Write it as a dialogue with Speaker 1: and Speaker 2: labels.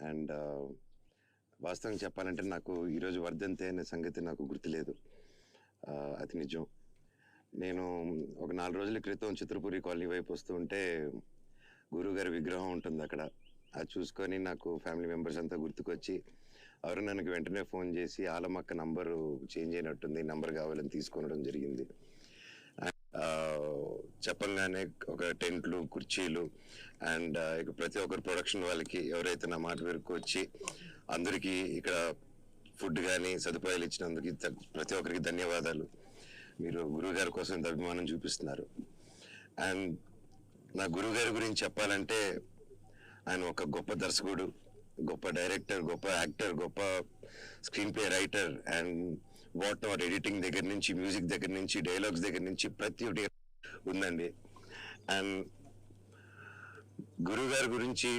Speaker 1: And వాస్తవంగా చెప్పాలంటే నాకు ఈరోజు వర్ధంతి అనే సంగతి నాకు గుర్తులేదు. అది నిజం. నేను ఒక 4 రోజుల క్రితం చిత్రపురి కాలనీ వైపు వస్తూ ఉంటే గురువుగారి విగ్రహం ఉంటుంది అక్కడ. అది చూసుకొని నాకు ఫ్యామిలీ మెంబర్స్ అంతా గుర్తుకొచ్చి అరుణన్నకి వెంటనే ఫోన్ చేసి ఆలమక్క నంబరు చేంజ్ అయినట్టుంది, నంబర్ కావాలని తీసుకొనడం జరిగింది. చెప్పంగానే ఒక టెంట్లు, కుర్చీలు అండ్ ఇక ప్రతి ఒక్కరు ప్రొడక్షన్ వాళ్ళకి ఎవరైతే నా మాట వరకు వచ్చి అందరికీ ఇక్కడ ఫుడ్ కానీ సదుపాయాలు ఇచ్చినందుకు ప్రతి ఒక్కరికి ధన్యవాదాలు. మీరు గురువుగారి కోసం ఇంత అభిమానం చూపిస్తున్నారు. అండ్ నా గురువుగారి గురించి చెప్పాలంటే ఆయన ఒక గొప్ప దర్శకుడు, గొప్ప డైరెక్టర్, గొప్ప యాక్టర్, గొప్ప screen play writer and what not editing దగ్గర నుంచి, మ్యూజిక్ దగ్గర నుంచి, డైలాగ్స్ దగ్గర నుంచి ప్రతి ఒక్కటి ఉందండి. అండ్ గురువు గారి గురించి